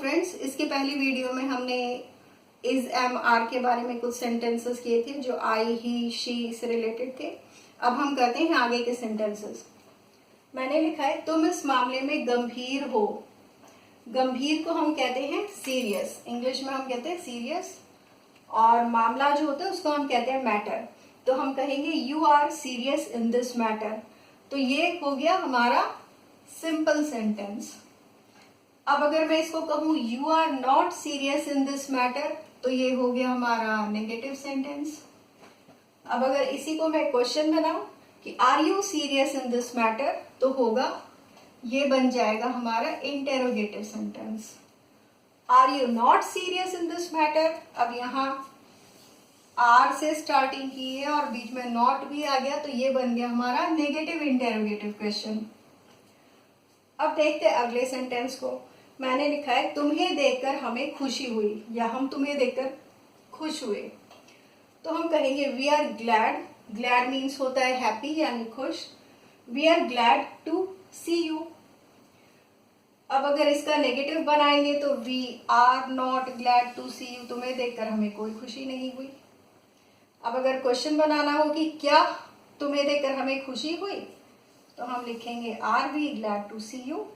Friends, इसकी पहली video में हमने इज एम आर के बारे में कुछ सेंटेंसेस किए थे जो आई ही शी से रिलेटेड थे। अब हम करते हैं आगे के सेंटेंसेस। मैंने लिखा है तुम इस मामले में गंभीर हो। गंभीर को हम कहते हैं सीरियस, इंग्लिश में हम कहते हैं सीरियस, और मामला जो होता है उसको हम कहते हैं मैटर। तो हम कहेंगे you are serious in this matter. तो ये हो गया हमारा सिंपल सेंटेंस। अब अगर मैं इसको कहूं you are not serious in this matter, तो ये हो गया हमारा नेगेटिव सेंटेंस। अब अगर इसी को मैं क्वेश्चन बनाऊं कि are you serious in this matter, तो होगा ये बन जाएगा हमारा interrogative sentence. Are you not serious in this matter, अब यहाँ आर से स्टार्टिंग की है और बीच में नॉट भी आ गया, तो ये बन गया हमारा नेगेटिव इंटेरोगेटिव क्वेश्चन। अब देखते हैं अगले सेंटेंस को। मैंने लिखा है तुम्हें देखकर हमें खुशी हुई, या हम तुम्हें देखकर खुश हुए। तो हम कहेंगे we are glad. Glad means होता है हैप्पी यानी खुश। We are glad to see you. अब अगर इसका नेगेटिव बनाएंगे तो we are not glad to see you, तुम्हें देखकर हमें कोई खुशी नहीं हुई। अब अगर क्वेश्चन बनाना हो कि क्या तुम्हें देखकर हमें खुशी हुई, तो हम लिखेंगे are we glad to see you.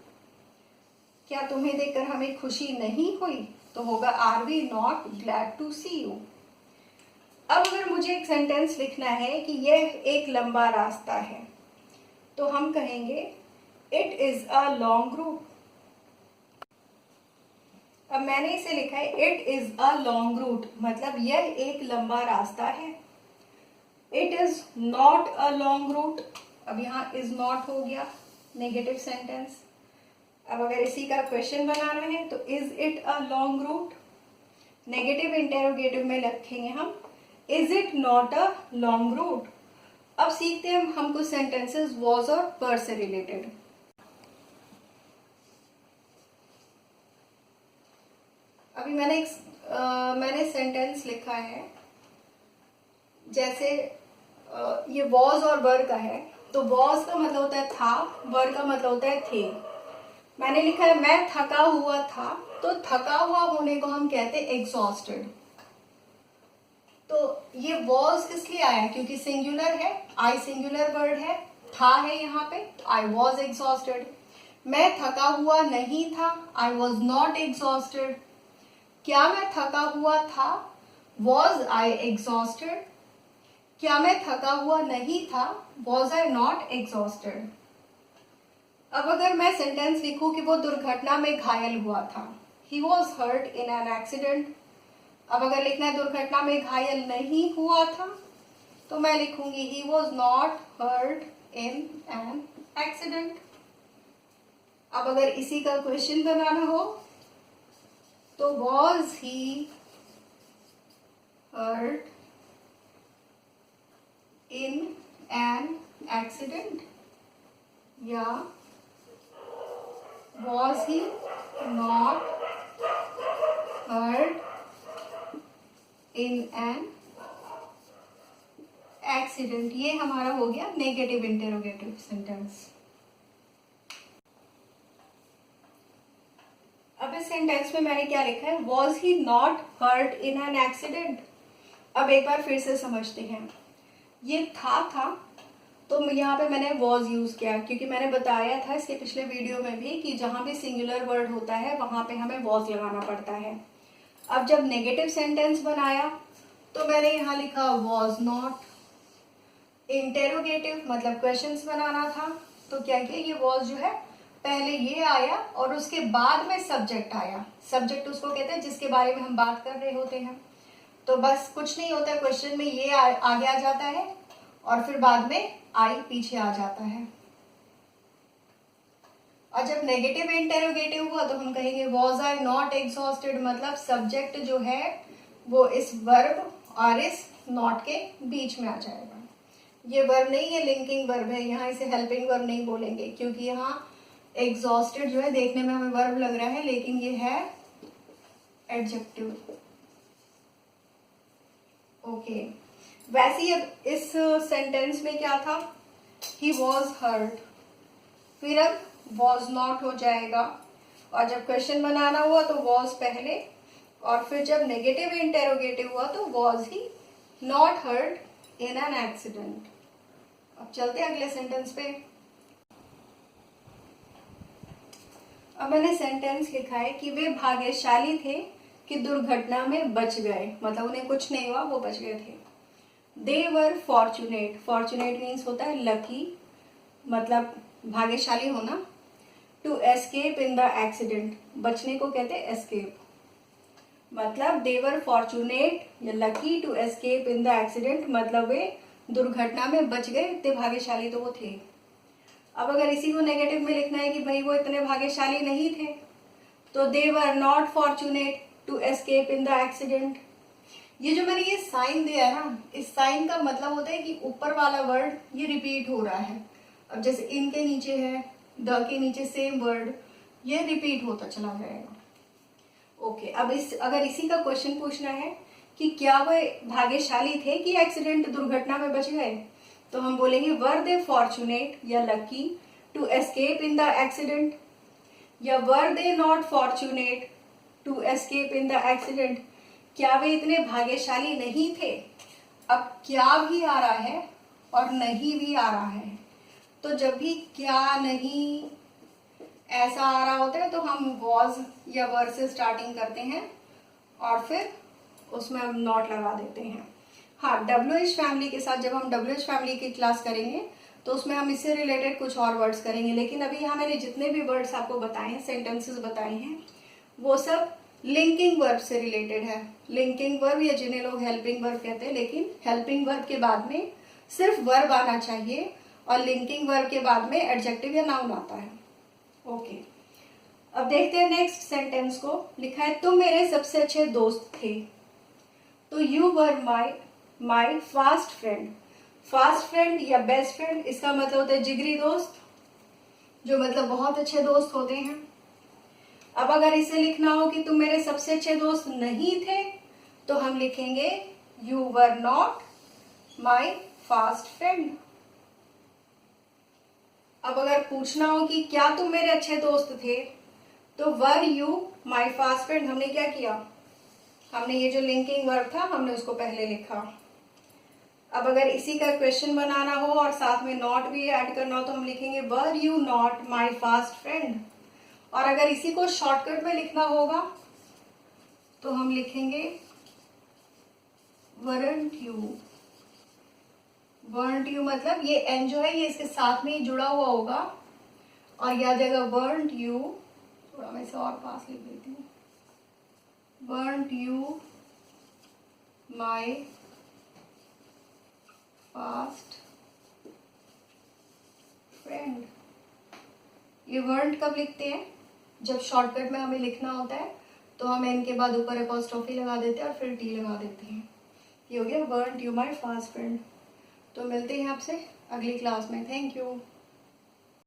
क्या तुम्हें देखकर हमें खुशी नहीं हुई, तो होगा are we not glad to see you. अब अगर मुझे एक सेंटेंस लिखना है कि यह एक लंबा रास्ता है, तो हम कहेंगे it is a long route. अब मैंने इसे लिखा है it is a long route, मतलब यह एक लंबा रास्ता है। It is not a long route, अब यहाँ इज नॉट हो गया नेगेटिव सेंटेंस। अब अगर इसी का क्वेश्चन बनाना है तो is it a long route, negative interrogative में रखेंगे हम is it not a long route. अब सीखते हैं हम कुछ सेंटेंसेस वॉज और पर से रिलेटेड। अभी मैंने सेंटेंस लिखा है, जैसे ये वॉज और वर का है, तो वॉज का मतलब होता है था, वर का मतलब होता है थे। मैंने लिखा है मैं थका हुआ था, तो थका हुआ होने को हम कहते हैं एग्जॉस्टेड। तो ये वॉज इसलिए आया क्योंकि सिंगुलर है, आई सिंगुलर वर्ड है, था है यहाँ पे, आई वॉज एग्जॉस्टेड। मैं थका हुआ नहीं था, आई वॉज नॉट एग्जॉस्टेड। क्या मैं थका हुआ था, वॉज आई एग्जॉस्टेड। क्या मैं थका हुआ नहीं था, वॉज आई नॉट एग्जॉस्टेड। अब अगर मैं सेंटेंस लिखूं कि वो दुर्घटना में घायल हुआ था, he was hurt in an accident. अब अगर लिखना है दुर्घटना में घायल नहीं हुआ था, तो मैं लिखूंगी he was not hurt in an accident. अब अगर इसी का क्वेश्चन बनाना हो तो was he hurt in an accident, या was he not hurt in an accident। ये हमारा हो गया नेगेटिव इंटेरोगेटिव सेंटेंस। अब इस सेंटेंस में मैंने क्या लिखा है, was he not hurt in an accident। अब एक बार फिर से समझते हैं। ये था तो यहाँ पे मैंने वॉज यूज किया क्योंकि मैंने बताया था इसके पिछले वीडियो में भी कि जहां भी सिंगुलर वर्ड होता है वहां पे हमें वॉज लगाना पड़ता है। अब जब नेगेटिव सेंटेंस बनाया तो मैंने यहाँ लिखा वॉज नॉट। इंटेरोगेटिव मतलब क्वेश्चंस बनाना था, तो क्या किया, ये वॉज जो है पहले ये आया और उसके बाद में सब्जेक्ट आया। सब्जेक्ट उसको कहते हैं जिसके बारे में हम बात कर रहे होते हैं। तो बस कुछ नहीं होता है, क्वेश्चन में ये आगे आ जाता है और फिर बाद में आई पीछे आ जाता है। और जब नेगेटिव इंटेरोगेटिव हुआ तो हम कहेंगे वॉज आई नॉट एग्जॉस्टेड, मतलब सब्जेक्ट जो है वो इस वर्ब और इस नॉट के बीच में आ जाएगा। ये वर्ब नहीं, ये लिंकिंग वर्ब है, यहाँ इसे हेल्पिंग वर्ब नहीं बोलेंगे क्योंकि यहाँ एग्जॉस्टेड जो है देखने में हमें वर्ब लग रहा है लेकिन ये है एडजेक्टिव। ओके, वैसे ही अब इस सेंटेंस में क्या था, ही वॉज हर्ट, फिर अब वॉज नॉट हो जाएगा और जब क्वेश्चन बनाना हुआ तो वॉज पहले, और फिर जब नेगेटिव इंटेरोगेटिव हुआ तो was he not hurt in an accident. अब चलते हैं अगले सेंटेंस पे। अब मैंने सेंटेंस लिखा है कि वे भाग्यशाली थे कि दुर्घटना में बच गए, मतलब उन्हें कुछ नहीं हुआ, वो बच गए थे। They were fortunate, fortunate means होता है लकी, मतलब भाग्यशाली होना। To escape in the accident, बचने को कहते हैं एस्केप, मतलब दे वर फॉर्चुनेट या lucky to escape in the accident, मतलब वे दुर्घटना में बच गए, इतने भाग्यशाली तो वो थे। अब अगर इसी को नेगेटिव में लिखना है कि भाई वो इतने भाग्यशाली नहीं थे, तो they were not fortunate to escape in the accident. ये जो मैंने ये साइन दिया है ना, इस साइन का मतलब होता है कि ऊपर वाला वर्ड ये रिपीट हो रहा है। अब जैसे इन के नीचे है, द के नीचे सेम वर्ड, ये रिपीट होता चला जाएगा। ओके, अब अगर इसी का क्वेश्चन पूछना है कि क्या वे भाग्यशाली थे कि एक्सीडेंट दुर्घटना में बच गए, तो हम बोलेंगे वर दे फॉर्चुनेट या lucky to escape in the accident, या were they not fortunate to escape in the accident, क्या वे इतने भाग्यशाली नहीं थे। अब क्या भी आ रहा है और नहीं भी आ रहा है, तो जब भी क्या नहीं ऐसा आ रहा होता है तो हम वॉज या वर से स्टार्टिंग करते हैं और फिर उसमें हम नॉट लगा देते हैं। हाँ, WH फैमिली के साथ जब हम WH फैमिली की क्लास करेंगे तो उसमें हम इससे रिलेटेड कुछ और वर्ड्स करेंगे, लेकिन अभी यहाँ मैंने जितने भी वर्ड्स आपको बताए हैं, सेंटेंसेस बताए हैं, वो सब लिंकिंग वर्ब से रिलेटेड है। लिंकिंग वर्ब या जिन्हें लोग हेल्पिंग वर्ब कहते हैं, लेकिन हेल्पिंग वर्ब के बाद में सिर्फ वर्ब आना चाहिए और लिंकिंग वर्ब के बाद में एडजेक्टिव या नाउन आता है। ओके, अब देखते हैं नेक्स्ट सेंटेंस को। लिखा है तुम मेरे सबसे अच्छे दोस्त थे, तो you were my fast friend. Fast friend या बेस्ट फ्रेंड, इसका मतलब होता है जिगरी दोस्त, जो मतलब बहुत अच्छे दोस्त होते हैं। अब अगर इसे लिखना हो कि तुम मेरे सबसे अच्छे दोस्त नहीं थे, तो हम लिखेंगे you were not my fast friend. अब अगर पूछना हो कि क्या तुम मेरे अच्छे दोस्त थे, तो were you my fast friend, हमने क्या किया, हमने ये जो लिंकिंग वर्ब था हमने उसको पहले लिखा। अब अगर इसी का क्वेश्चन बनाना हो और साथ में नॉट भी ऐड करना हो, तो हम लिखेंगे were you not my fast friend. और अगर इसी को शॉर्टकट में लिखना होगा तो हम लिखेंगे वरंट यू। वरंट यू मतलब ये एन जो है ये इसके साथ में ही जुड़ा हुआ होगा और याद आएगा वरंट यू, थोड़ा मैं इसे और पास लिख देती हूँ, weren't you my fast friend. ये वर्ड कब लिखते हैं, जब शॉर्टकट में हमें लिखना होता है तो हम एन के बाद ऊपर अपॉस्ट्रोफी लगा देते हैं और फिर टी लगा देते हैं। ये हो गया weren't you my fast friend. तो मिलते हैं आपसे अगली क्लास में। Thank you.